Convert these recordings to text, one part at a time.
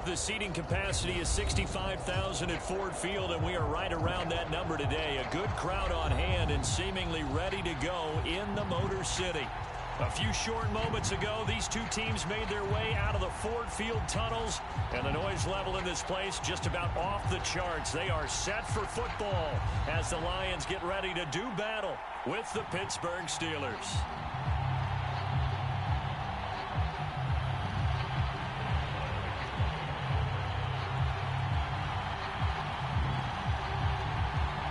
The seating capacity is 65,000 at Ford Field, and we are right around that number today. A good crowd on hand and seemingly ready to go in the Motor City. A few short moments ago, these two teams made their way out of the Ford Field tunnels, and the noise level in this place just about off the charts. They are set for football as the Lions get ready to do battle with the Pittsburgh Steelers.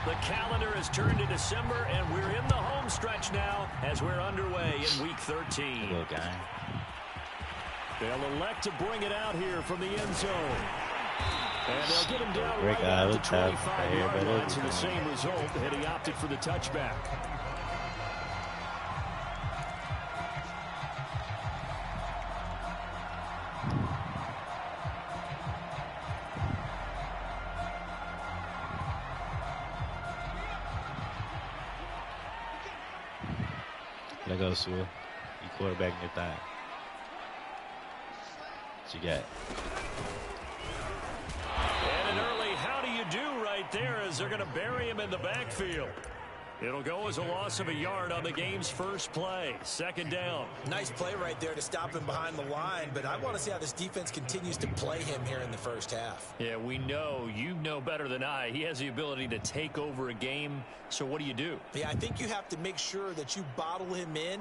The calendar has turned to December, and we're in the home stretch now as we're underway in Week 13. Little guy. They'll elect to bring it out here from the end zone. And they'll get him down Great right guy, at the look tough. 25-yard line, to the same result, and he opted for the touchback. Let go, Sewell. You quarterback in your thigh. What you got? And an early how do you do right there as they're going to bury him in the backfield. It'll go as a loss of a yard on the game's first play. Second down. Nice play right there to stop him behind the line, but I want to see how this defense continues to play him here in the first half. Yeah, we know, you know better than I, he has the ability to take over a game. So what do you do? Yeah, I think you have to make sure that you bottle him in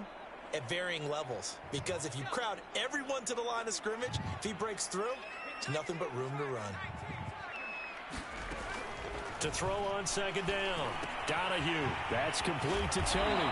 at varying levels, because if you crowd everyone to the line of scrimmage, if he breaks through, there's nothing but room to run. To throw on second down. Donahue. That's complete to Tony.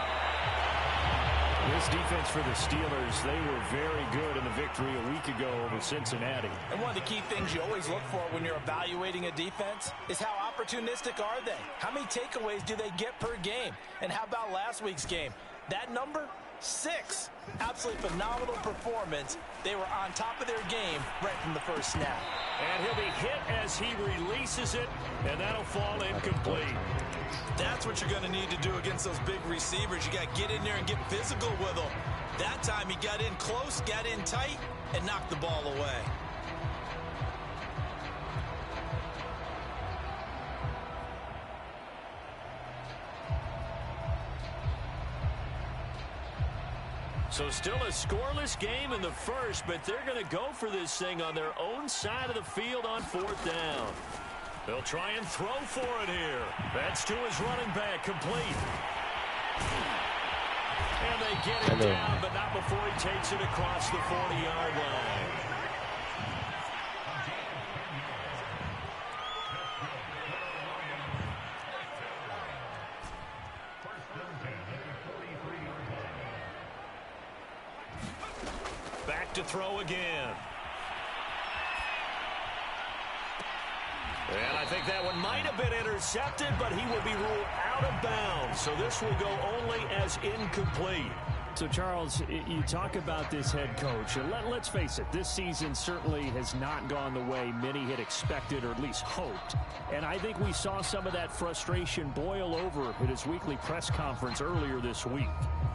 This defense for the Steelers, they were very good in the victory a week ago over Cincinnati. And one of the key things you always look for when you're evaluating a defense is how opportunistic are they? How many takeaways do they get per game? And how about last week's game? That number? 6. Absolutely phenomenal performance. They were on top of their game right from the first snap. And he'll be hit as he releases it, and that'll fall incomplete. That's what you're going to need to do against those big receivers. You got to get in there and get physical with them. That time he got in close, got in tight, and knocked the ball away. So still a scoreless game in the first, but they're going to go for this thing on their own side of the field on fourth down. They'll try and throw for it here. That's to his running back, complete. And they get it down, but not before he takes it across the 40-yard line. Back to throw again. And I think that one might have been intercepted, but he will be ruled out of bounds. So this will go only as incomplete. So, Charles, you talk about this head coach, and let's face it, this season certainly has not gone the way many had expected or at least hoped. And I think we saw some of that frustration boil over at his weekly press conference earlier this week.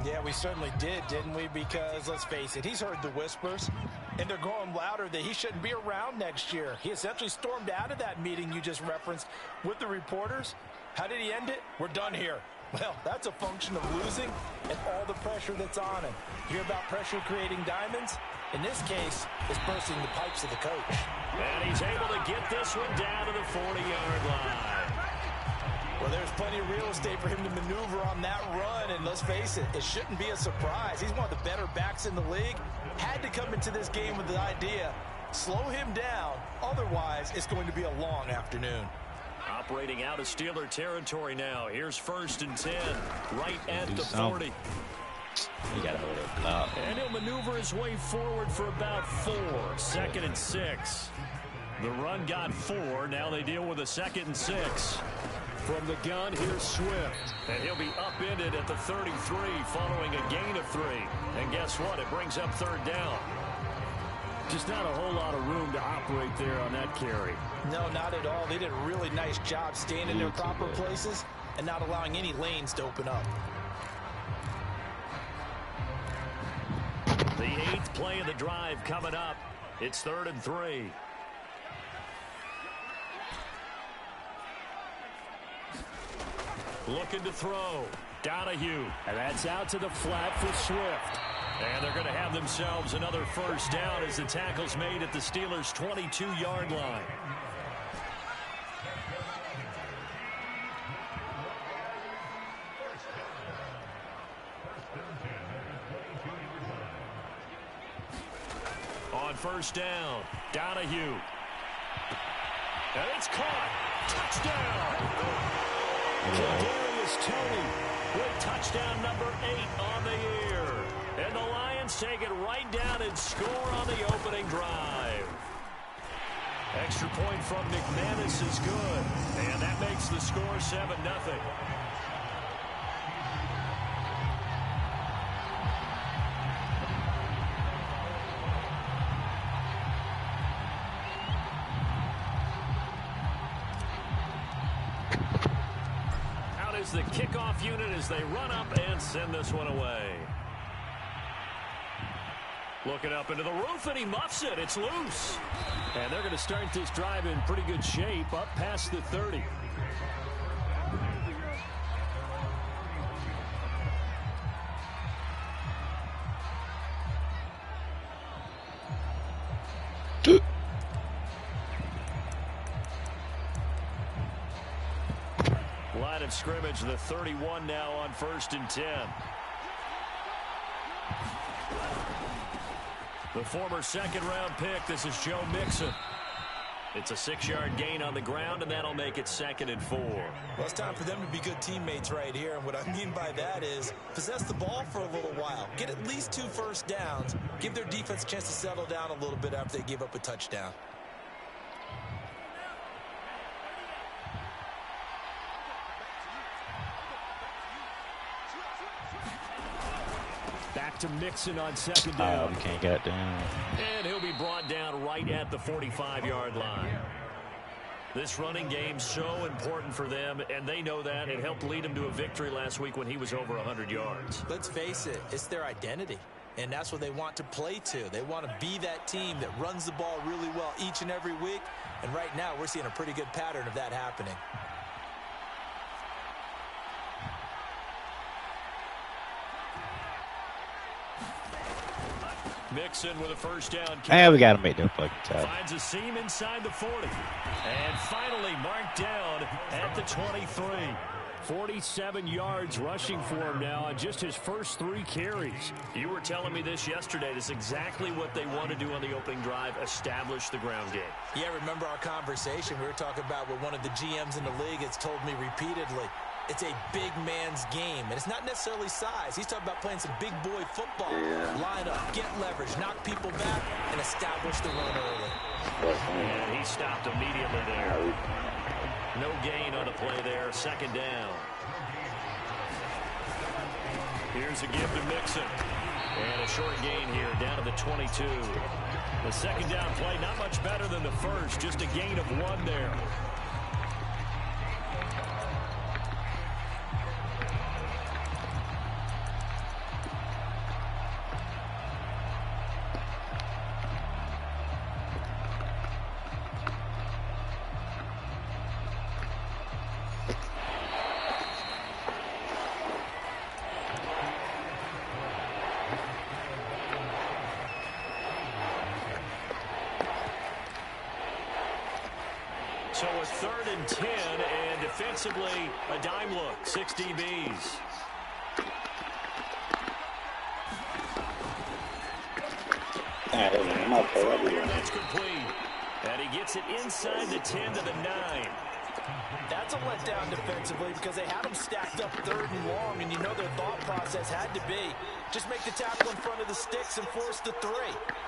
Yeah, we certainly did, didn't we? Because, let's face it, he's heard the whispers, and they're growing louder that he shouldn't be around next year. He essentially stormed out of that meeting you just referenced with the reporters. How did he end it? We're done here. Well, that's a function of losing and all the pressure that's on him. Hear about pressure creating diamonds? In this case, it's bursting the pipes of the coach. And he's able to get this one down to the 40-yard line. Well, there's plenty of real estate for him to maneuver on that run, and let's face it, it shouldn't be a surprise. He's one of the better backs in the league. Had to come into this game with the idea, slow him down, otherwise it's going to be a long afternoon. Operating out of Steeler territory now. Here's 1st and 10, right at the 40. You got to hold it loud. And he'll maneuver his way forward for about 4. 2nd and 6. The run got 4. Now they deal with a 2nd and 6. From the gun, here's Swift. And he'll be upended at the 33 following a gain of 3. And guess what? It brings up 3rd down. Just not a whole lot of room to operate there on that carry. No, not at all. They did a really nice job staying in their proper places and not allowing any lanes to open up. The 8th play of the drive coming up. It's 3rd and 3. Looking to throw. Donahue. And that's out to the flat for Swift. And they're going to have themselves another first down as the tackle's made at the Steelers' 22-yard line. On first down, Donahue. And it's caught. Touchdown. Kadarius Toney with touchdown number 8 on the year. And the Lions take it right down and score on the opening drive. Extra point from McManus is good. And that makes the score 7-0. The kickoff unit as they run up and send this one away. Looking up into the roof, and he muffs it. It's loose. And they're going to start this drive in pretty good shape up past the 30. Line of scrimmage, the 31 now on 1st and 10. The former second-round pick, this is Joe Mixon. It's a 6-yard gain on the ground, and that'll make it 2nd and 4. Well, it's time for them to be good teammates right here, and what I mean by that is possess the ball for a little while. Get at least 2 first downs. Give their defense a chance to settle down a little bit after they give up a touchdown. Back to Mixon on 2nd down. Oh, we can't get it down. And he'll be brought down right at the 45-yard line. This running game's so important for them, and they know that. It helped lead him to a victory last week when he was over 100 yards. Let's face it, it's their identity, and that's what they want to play to. They want to be that team that runs the ball really well each and every week, and right now we're seeing a pretty good pattern of that happening. Mixon with a first down. Hey, we got to make them fucking tackle. Finds a seam inside the 40. And finally marked down at the 23. 47 yards rushing for him now on just his first 3 carries. You were telling me this yesterday. This is exactly what they want to do on the opening drive, establish the ground game. Yeah, remember our conversation? We were talking about what one of the GMs in the league has told me repeatedly. It's a big man's game, and it's not necessarily size. He's talking about playing some big boy football. Line up, get leverage, knock people back, and establish the run early. And he stopped immediately there. No gain on a play there, 2nd down. Here's a give to Mixon. And a short gain here, down to the 22. The 2nd down play, not much better than the first, just a gain of 1 there. So a 3rd and 10, and defensively a dime look, 6 DBs. That's complete. And he gets it inside the 10 to the 9. That's a letdown defensively because they had them stacked up 3rd and long, and you know their thought process had to be just make the tackle in front of the sticks and force the 3.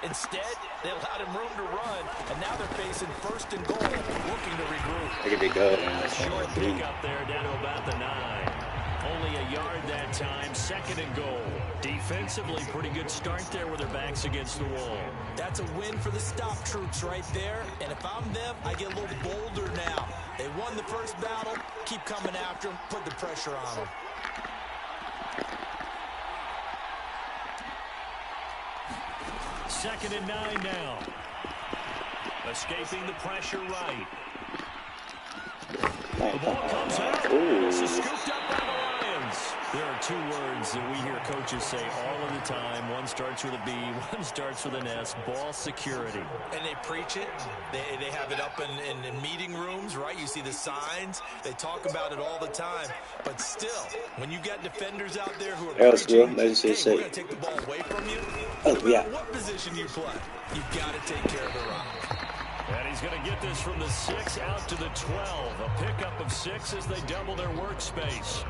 Instead, they allowed him room to run, and now they're facing 1st and goal, looking to regroup. Look at the goal. A short pick up there down to about the 9. Only a yard that time, 2nd and goal. Defensively, pretty good start there with their backs against the wall. That's a win for the stop troops right there, and if I'm them, I get a little bolder now. They won the first battle, keep coming after them, put the pressure on them. Second and 9 now. Escaping the pressure right. The ball comes out. This is scooped up by There are two words that we hear coaches say all of the time. One starts with a B, one starts with an S, ball security. And they preach it. They have it up in meeting rooms, right? You see the signs. They talk about it all the time. But still, when you got defenders out there who are preaching, hey, we're going to take the ball away from you. No matter what position you play, you've got to take care of the rock. And he's going to get this from the 6 out to the 12. A pickup of 6 as they double their workspace.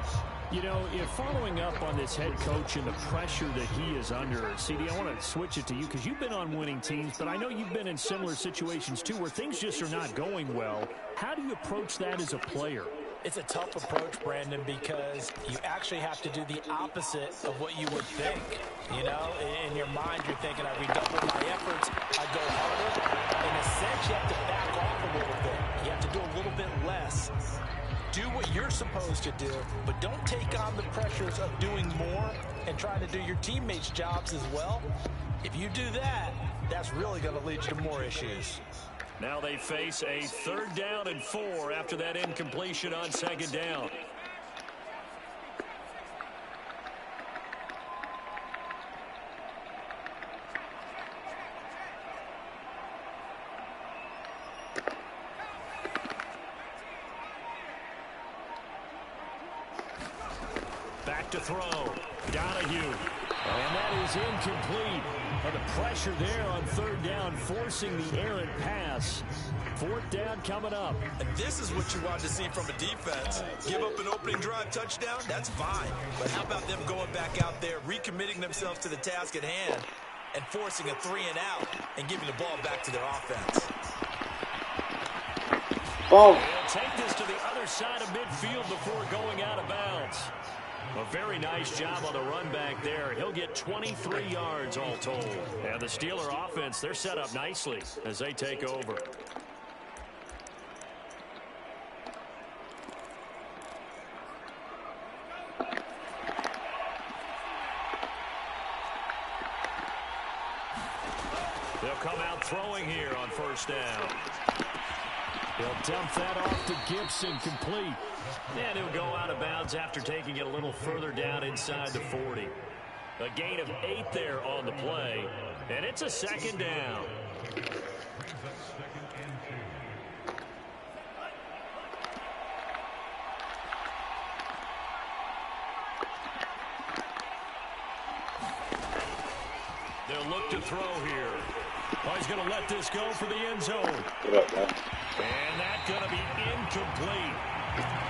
You know, if following up on this head coach and the pressure that he is under, CD, I want to switch it to you because you've been on winning teams, but I know you've been in similar situations too where things just are not going well. How do you approach that as a player? It's a tough approach, Brandon, because you actually have to do the opposite of what you would think. You know, in your mind, you're thinking, I redouble my efforts, I go harder. In a sense, you have to back off a little bit. You have to do a little bit less. Do what you're supposed to do, but don't take on the pressures of doing more and trying to do your teammates' jobs as well. If you do that, that's really going to lead you to more issues. Now they face a 3rd down and 4 after that incompletion on 2nd down. Back to throw. Donahue. And that is incomplete. And the pressure there on 3rd down, forcing the errant pass. 4th down coming up. And this is what you want to see from a defense. Give up an opening drive touchdown, that's fine. But how about them going back out there, recommitting themselves to the task at hand, and forcing a 3 and out, and giving the ball back to their offense. They'll take this to the other side of midfield before going out of bounds. A very nice job on the run back there. He'll get 23 yards all told. And the Steeler offense, they're set up nicely as they take over. They'll come out throwing here on 1st down. He'll dump that off to Gibson, complete. And he'll go out of bounds after taking it a little further down inside the 40. A gain of 8 there on the play. And it's a 2nd down. They'll look to throw here. Oh, he's going to let this go for the end zone. And that's going to be incomplete.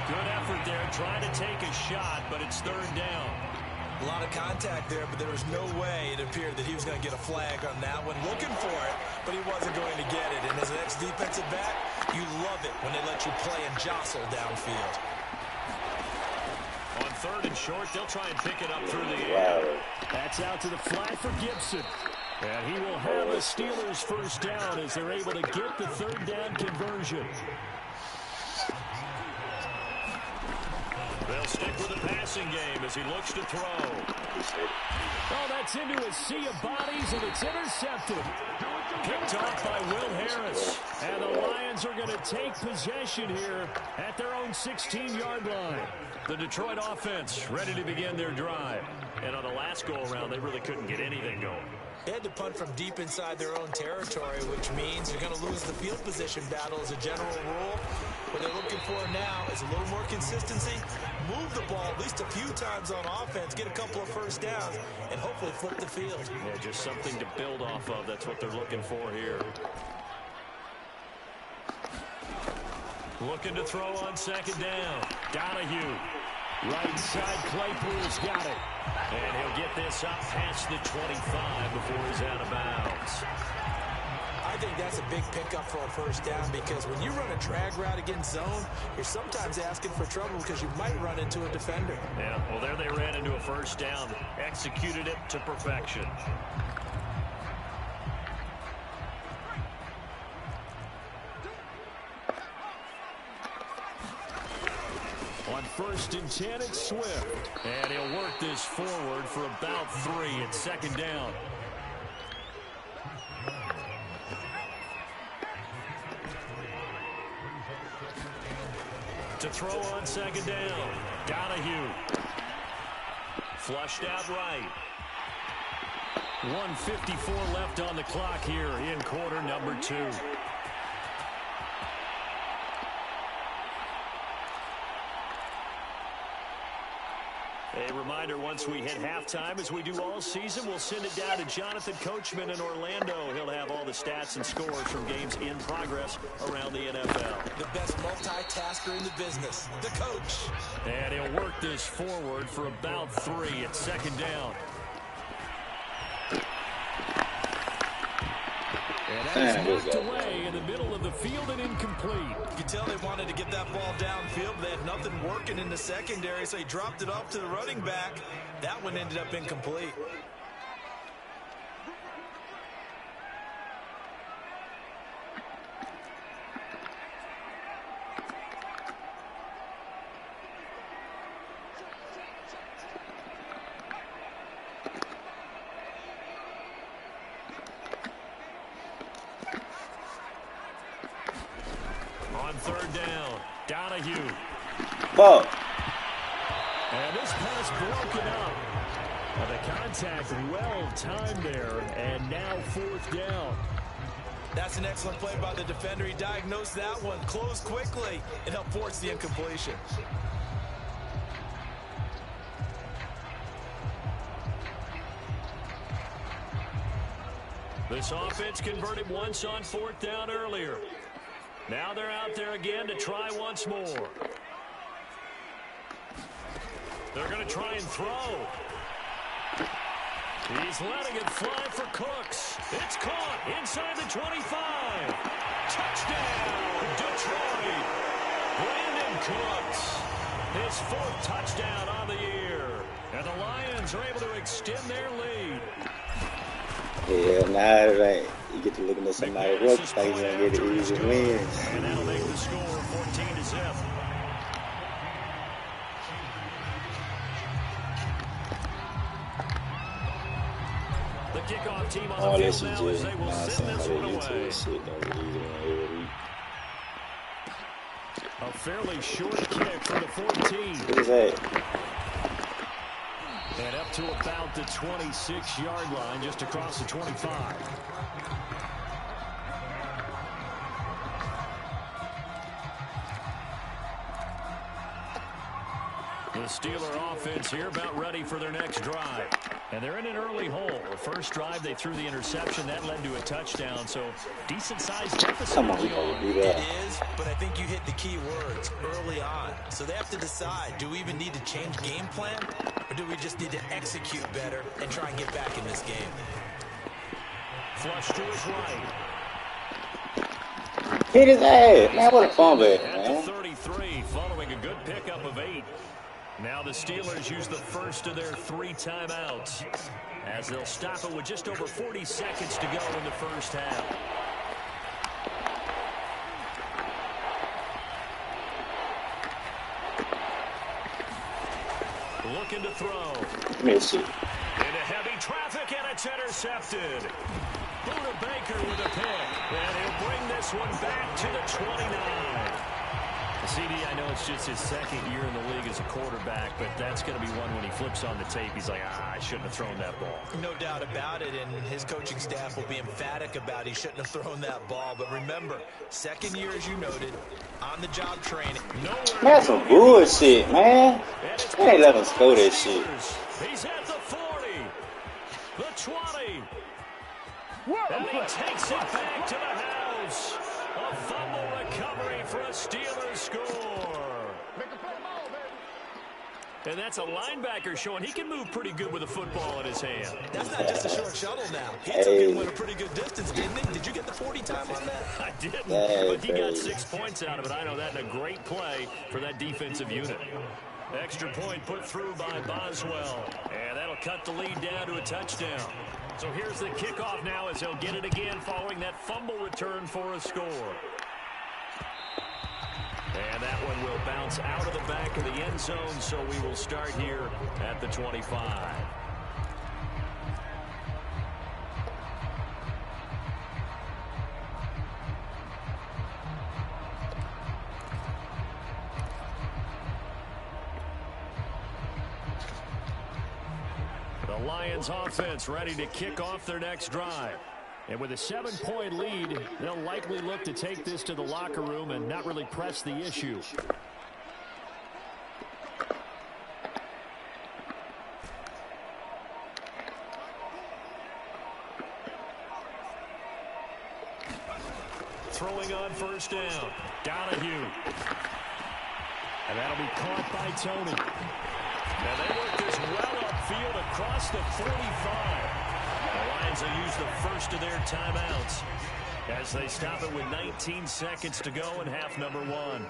Good effort there, trying to take a shot, but it's 3rd down. A lot of contact there, but there was no way it appeared that he was going to get a flag on that one. Looking for it, but he wasn't going to get it. And as an ex-defensive back, you love it when they let you play and jostle downfield. On 3rd and short, they'll try and pick it up through the air. That's out to the flat for Gibson. And he will have the Steelers 1st down as they're able to get the 3rd down conversion. They'll stick with the passing game as he looks to throw. Oh, that's into a sea of bodies, and it's intercepted. Picked off by Will Harris. And the Lions are going to take possession here at their own 16-yard line. The Detroit offense ready to begin their drive. And on the last go-around, they really couldn't get anything going. They had to punt from deep inside their own territory, which means you're going to lose the field position battle as a general rule. What they're looking for now is a little more consistency, move the ball at least a few times on offense, get a couple of 1st downs, and hopefully flip the field. Yeah, just something to build off of. That's what they're looking for here. Looking to throw on 2nd down. Donahue. Right side, Claypool's got it. And he'll get this up past the 25 before he's out of bounds. I think that's a big pickup for a 1st down because when you run a drag route against zone, you're sometimes asking for trouble because you might run into a defender. Yeah, well, there they ran into a 1st down. Executed it to perfection. On 1st and 10, it's Swift. And he'll work this forward for about 3 at 2nd down. To throw on 2nd down. Donahue. Flushed out right. 1:54 left on the clock here in quarter number 2. A reminder, once we hit halftime, as we do all season, we'll send it down to Jonathan Coachman in Orlando. He'll have all the stats and scores from games in progress around the NFL. The best multitasker in the business, the coach. And he'll work this forward for about 3. It's second down. And that is knocked away in the middle of the field and incomplete. You can tell they wanted to get that ball downfield. They had nothing working in the secondary, so he dropped it off to the running back. That one ended up incomplete. Third down, Donahue. Ball. And this pass broken up. Well, the contact well timed there, and now 4th down. That's an excellent play by the defender. He diagnosed that one, closed quickly, and helped force the incompletion. This offense converted once on 4th down earlier. Now they're out there again to try once more. They're going to try and throw. He's letting it fly for Cooks. It's caught inside the 25. Touchdown, Detroit. Brandon Cooks. His 4th touchdown on the year. And the Lions are able to extend their lead. Yeah, nah, right. You get to looking at somebody else like he's gonna get an easy win. And that'll make the score 14-0. The kickoff team on the field now as they will send this one away. A fairly short kick from the 14. What is that? And up to about the 26-yard line, just across the 25. The Steeler offense here about ready for their next drive. And they're in an early hole. The first drive, they threw the interception. That led to a touchdown, so decent-sized deficit. Come on, we gotta do that. It is, but I think you hit the key words early on. So they have to decide, do we even need to change game plan? Or do we just need to execute better and try and get back in this game? Flush to his right. Hit his ass. Man, what a fumble, At man. the 33, following a good pickup of 8. Now the Steelers use the first of their 3 timeouts as they'll stop it with just over 40 seconds to go in the first half. Looking to throw. Miss it. Into heavy traffic, and it's intercepted. Buda Baker with a pick, and he'll bring this one back to the 29. CD, I know it's just his 2nd year in the league as a quarterback, but that's going to be one when he flips on the tape. He's like, I shouldn't have thrown that ball. No doubt about it, and his coaching staff will be emphatic about he shouldn't have thrown that ball. But remember, 2nd year, as you noted, on-the-job training. That's some bullshit, man. They ain't let him score that shit. He's at the 40, the 20, and he takes it back to the house. A fumble recovery for a Steelers score. And that's a linebacker showing he can move pretty good with a football in his hand. That's not just a short shuttle now. He took it with a pretty good distance, didn't he? Did you get the 40 time on that? I didn't, but he got 6 points out of it. I know that, and a great play for that defensive unit. Extra point put through by Boswell, and that'll cut the lead down to a touchdown. So here's the kickoff now as they'll get it again following that fumble return for a score. And that one will bounce out of the back of the end zone, so we will start here at the 25. The Lions offense ready to kick off their next drive. And with a 7-point lead, they'll likely look to take this to the locker room and not really press the issue. Throwing on first down. Donahue. And that'll be caught by Tony. And they work this well upfield across the 45. The Lions will use the first of their timeouts as they stop it with 19 seconds to go in half number 1.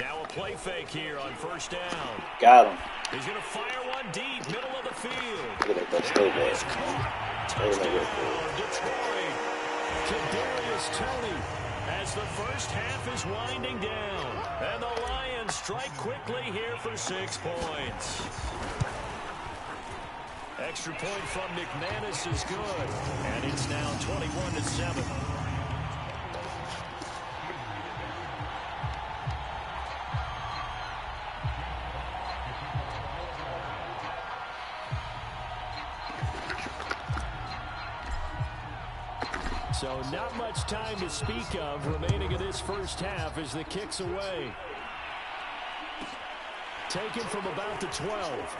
Now a play fake here on first down. Got him. He's going to fire one deep, middle of the field. Look at that stay there. Touchdown, Detroit. Kadarius Toney as the first half is winding down. And the Lions strike quickly here for 6 points. Extra point from McManus is good. And it's now 21-7. So not much time to speak of remaining in this first half as the kick's away. Taken from about the 12.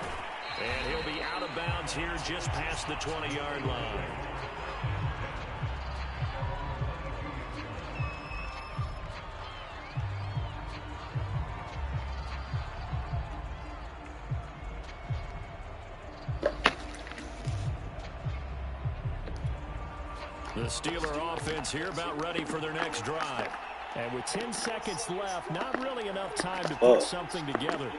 And he'll be out of bounds here just past the 20-yard line. The Steeler offense here about ready for their next drive. And with 10 seconds left, not really enough time to put something together.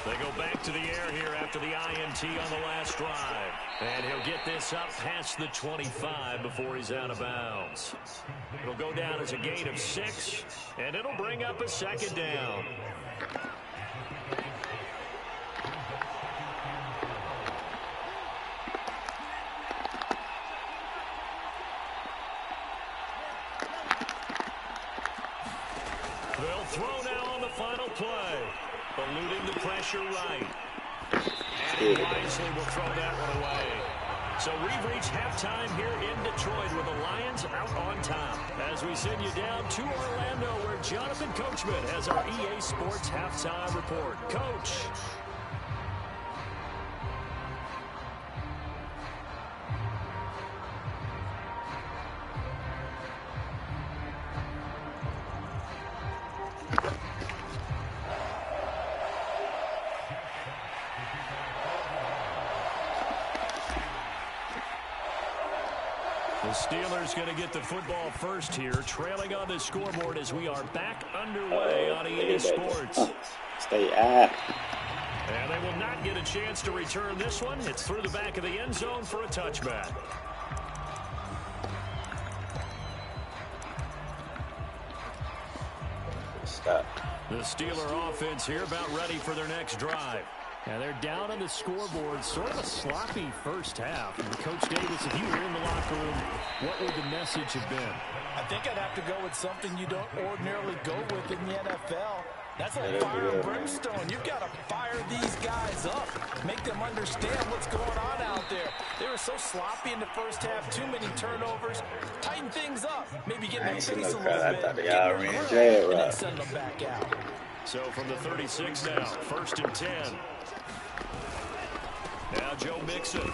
They go back to the air here after the INT on the last drive. And he'll get this up past the 25 before he's out of bounds. It'll go down as a gain of 6, and it'll bring up a second down. They'll throw now on the final play. Eluding the pressure right. And wisely will throw that one away. So we've reached halftime here in Detroit with the Lions out on top. As we send you down to Orlando where Jonathan Coachman has our EA Sports halftime report. Coach. The Steelers going to get the football first here, trailing on the scoreboard as we are back underway on EA Sports. Stay out. And they will not get a chance to return this one. It's through the back of the end zone for a touchback. Stop. The Steeler offense here about ready for their next drive. And they're down on the scoreboard. Sort of a sloppy first half. And Coach Davis, if you were in the locker room, what would the message have been? I think I'd have to go with something you don't ordinarily go with in the NFL. That's like fire and brimstone. You've got to fire these guys up. Make them understand what's going on out there. They were so sloppy in the first half. Too many turnovers. Tighten things up. Maybe get them pace a little bit. I thought y'all ran jail, and then send them back out. So from the 36 now, 1st and 10. Now Joe Mixon. And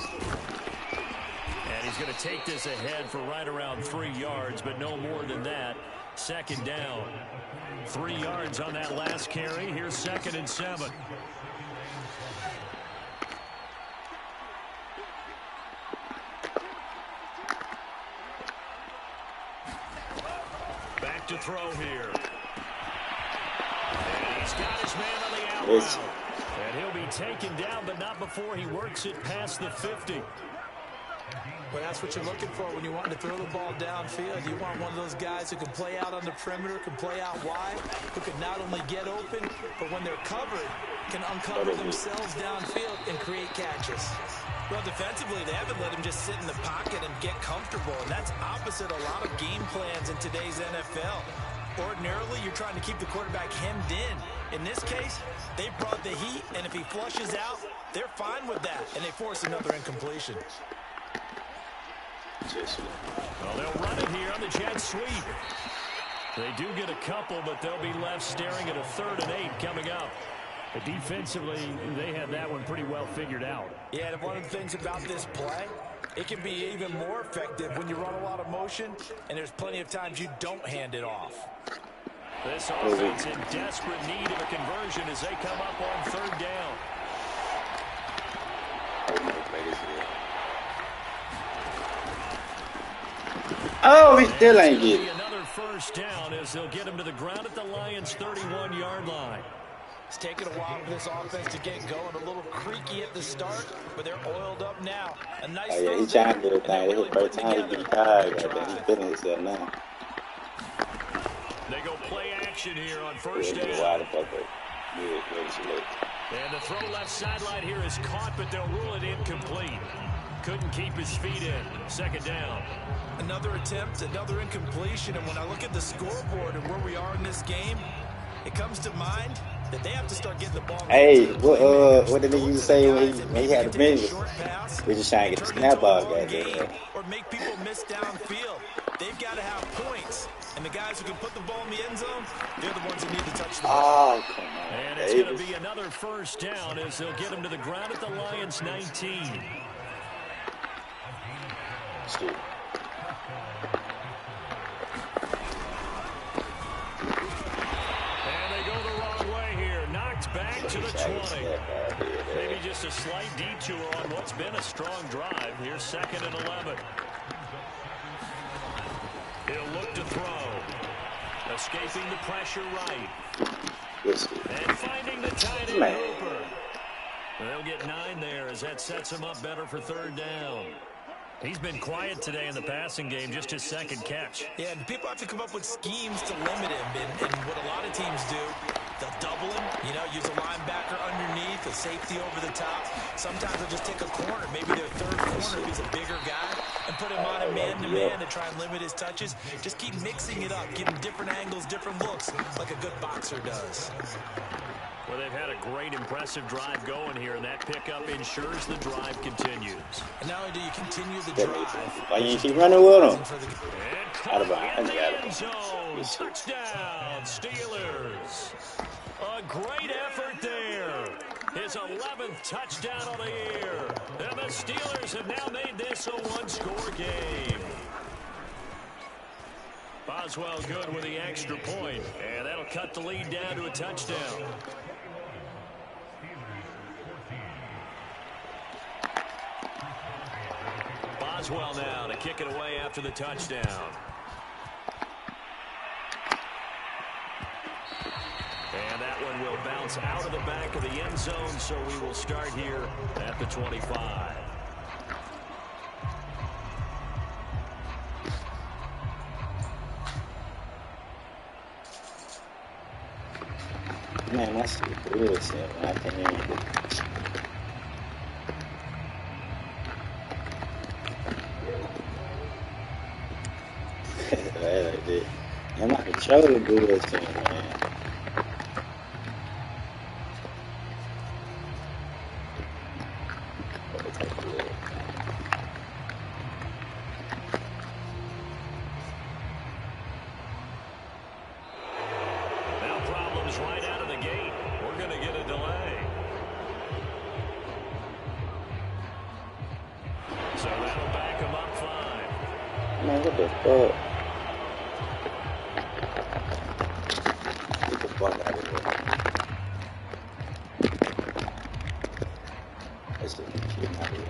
he's going to take this ahead for right around 3 yards, but no more than that. Second down. 3 yards on that last carry. Here's 2nd and 7. Back to throw here. And he's got his man on the out route. And he'll be taken down, but not before he works it past the 50. Well, that's what you're looking for when you want to throw the ball downfield. You want one of those guys who can play out on the perimeter, can play out wide, who can not only get open, but when they're covered, can uncover themselves downfield and create catches. Well, defensively, they haven't let him just sit in the pocket and get comfortable, and that's opposite a lot of game plans in today's NFL. Ordinarily, you're trying to keep the quarterback hemmed in. In this case, they brought the heat, and if he flushes out, they're fine with that, and they force another incompletion. Well, they'll run it here on the jet sweep. They do get a couple, but they'll be left staring at a 3rd and 8 coming up. But defensively, they had that one pretty well figured out. Yeah, and one of the things about this play, it can be even more effective when you run a lot of motion, and there's plenty of times you don't hand it off. This offense in desperate need of a conversion as they come up on 3rd down. Oh, we still ain't getting it. Another 1st down as they'll get him to the ground at the Lions' 31-yard line. It's taken a while for this offense to get going. A little creaky at the start, but they're oiled up now. A nice Oh, yeah, he trying to do a thing. This is the first time he get tired right there. He's feeling himself now. They go play action here on 1st down. And the throw left sideline here is caught, but they'll rule it incomplete. Couldn't keep his feet in. 2nd down. Another attempt, another incompletion, and when I look at the scoreboard and where we are in this game, it comes to mind that they have to start getting the ball. Hey, what did you say when he had a vision? We just trying to get the snap off, guys. Or make people miss downfield. They've got to have points. And the guys who can put the ball in the end zone, they're the ones who need to touch the ball. Oh, come on. And it's going to be another 1st down as they'll get him to the ground at the Lions' 19. Steve. Back to the 20. Maybe just a slight detour on what's been a strong drive. Here's 2nd and 11. He'll look to throw. Escaping the pressure right. And finding the tight end Hooper. They'll get 9 there as that sets him up better for 3rd down. He's been quiet today in the passing game, just his 2nd catch. Yeah, and people have to come up with schemes to limit him. And what a lot of teams do, they'll double him, use a linebacker underneath, a safety over the top. Sometimes they'll just take a corner, maybe their 3rd corner if he's a bigger guy, and put him on a man-to-man to try and limit his touches. Just keep mixing it up, give him different angles, different looks, like a good boxer does. Well, they've had a great, impressive drive going here, and that pickup ensures the drive continues. And not only do you continue the drive, why you keep running with him? Out of bounds. Touchdown, Steelers. A great effort there. His 11th touchdown of the year. And the Steelers have now made this a 1-score game. Boswell good with the extra point, and that'll cut the lead down to a touchdown. Boswell now to kick it away after the touchdown. And that one will bounce out of the back of the end zone, so we will start here at the 25. Man, that's good, man. I can't hear you. I'm not controlling good, man. Right out of the gate. We're going to get a delay. So that'll back him up 5. Man, what the fuck? Get the fuck out of here. That's the shit out of here.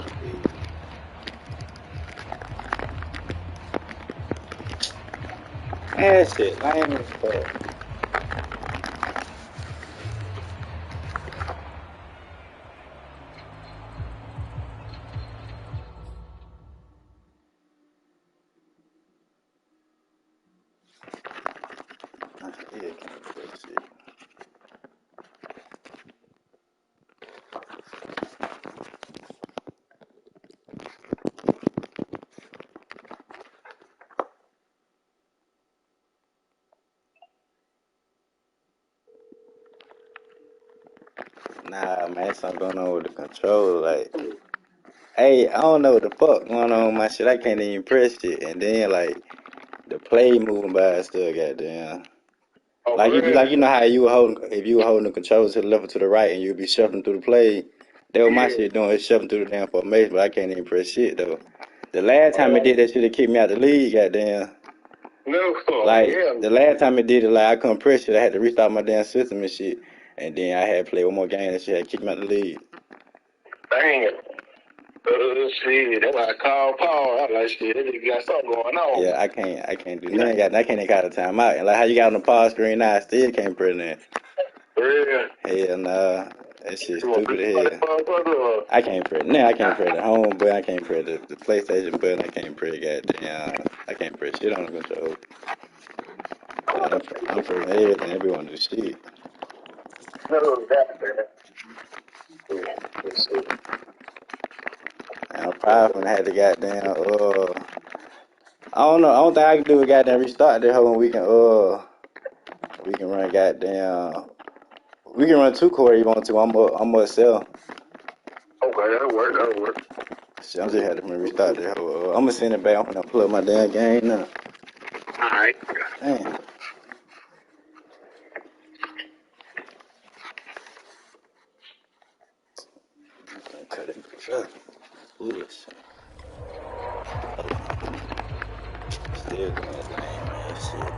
That's it. I ain't fuck. man, something going on with the controller. Like, hey, I don't know what the fuck going on with my shit. I can't even press it. And then, like, the play moving by and stuff, goddamn. Oh, Like, really? you know how you were holding, if you were holding the controller to the left or to the right and you'd be shuffling through the play, that what my Yeah. shit doing, it's shuffling through the damn formation, but I can't even press shit, though. The last time it did that shit, it kicked me out the league, goddamn. No, Like, yeah. the last time it did it, like, I couldn't press it. I had to restart my damn system and shit. And then I had to play one more game and shit had kicked me out the league. Dang it. Shit, that's why I called Paul. I like, shit, that nigga got something going on. Yeah, I can't do nothing. I can't even got a timeout. And like how you got on the pause screen now, I still can't press that. Yeah. Hell nah. That shit You want stupid to as hell. motherfucker? I can't press now. I can't press the home button. I can't press the PlayStation button. I can't press goddamn. I can't press shit on the control. I'm pressing everything. Everyone do shit. No, that, man. Let's see. I'm probably gonna have to goddamn I don't know. I don't think I can do a goddamn restart that whole weekend. We can run goddamn. We can run 2 quarters if you want to. I'm gonna sell. Okay, that'll work. Shit, I'm just had to restart that whole. I'm gonna send it back. I'm gonna plug my damn game now. All right. Damn. Cut it. Foolish. Still doing his name, man. Shit.